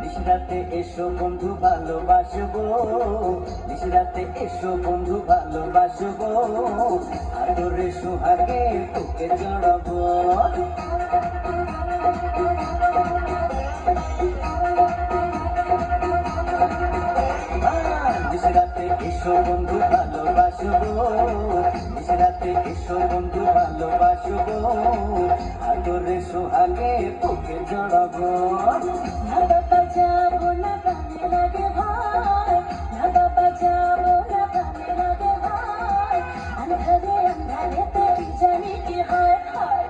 নিশরাতে এসো বন্ধু ভালোবাসবো, নিশরাতে এসো বন্ধু ভালোবাসবো, আদরে সোহাগে তোকে জড়াবো। নিশরাতে এসো বন্ধু ভালোবাসবো, নিশরাতে এসো বন্ধু ভালোবাসবো, আদরে সোহাগে তোকে জড়াবো। না বাবা যাবো না প্রাণে লাগে ভয়, না বাবা যাবো না প্রাণে লাগে ভয়, আন্ধারে আন্ধারেতে কি জানি কি হয় হয়।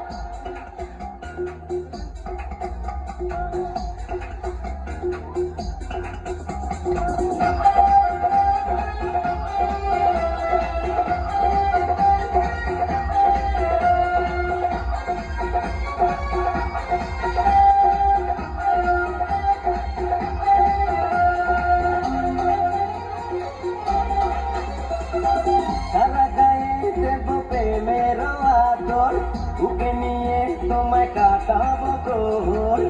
সারা গায়ে দেব প্রেমের আদর, বুকে নিয়ে তোমায় কাটাবো প্রহর।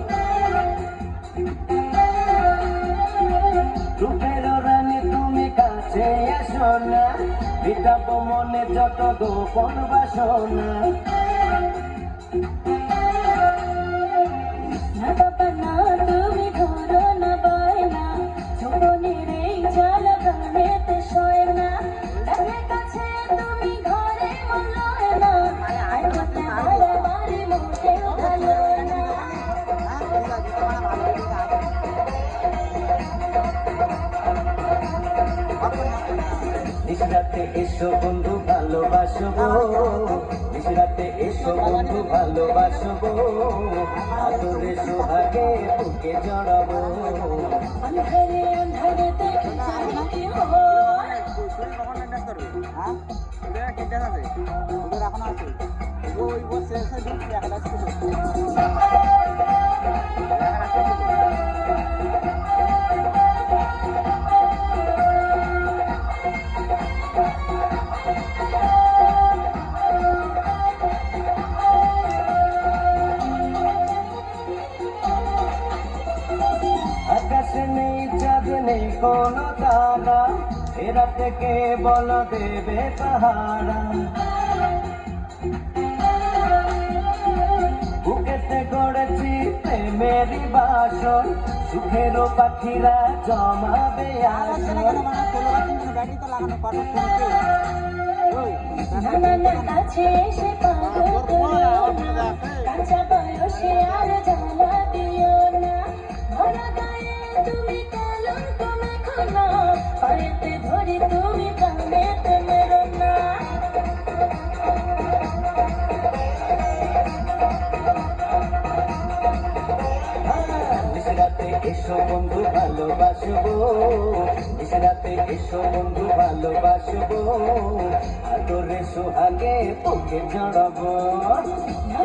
রূপের রানী তুমি কাছে এসো না, মেটাবো মনে যত গোপন বাসনা। না বাবা না তুমি ধরো না বায়না, জীবনের এই জাল প্রাণেতে সয় না, তাদের কাছে তুমি ঘরে মনে না, আর কথা বাড়াবাড়ি মোটেও ভালো না। নিশরাতে এসো বন্ধু ভালোবাসবো, নিশরাতে এসো বন্ধু ভালোবাসবো, আদরে সোহাগে তোকে জড়াবো। আন্ধারে আন্ধারেতে কি জানি কি হয়। আকাশে নেই চাঁদ নেই কোনো তারা, এরা থেকে বল দেবে পাহারা। বুকেতে গড়েছি প্রেমেরই বাসর, সুখেরও পাখিরা জমাবে আসর। নানা কাছে এসে পাগল করো না, কাঁচা বয়সে আর জ্বালা দিও না, ভরা গায়ে তুমি কলঙ্ক মেখো না, পায়েতে ধরি তুমি প্রাণেতে মেরো না। নিশরাতে এসো বন্ধু ভালোবাসবো, নিশরাতে এসো বন্ধু ভালোবাসবো, আদরে সোহাগে তোকে জড়াবো। না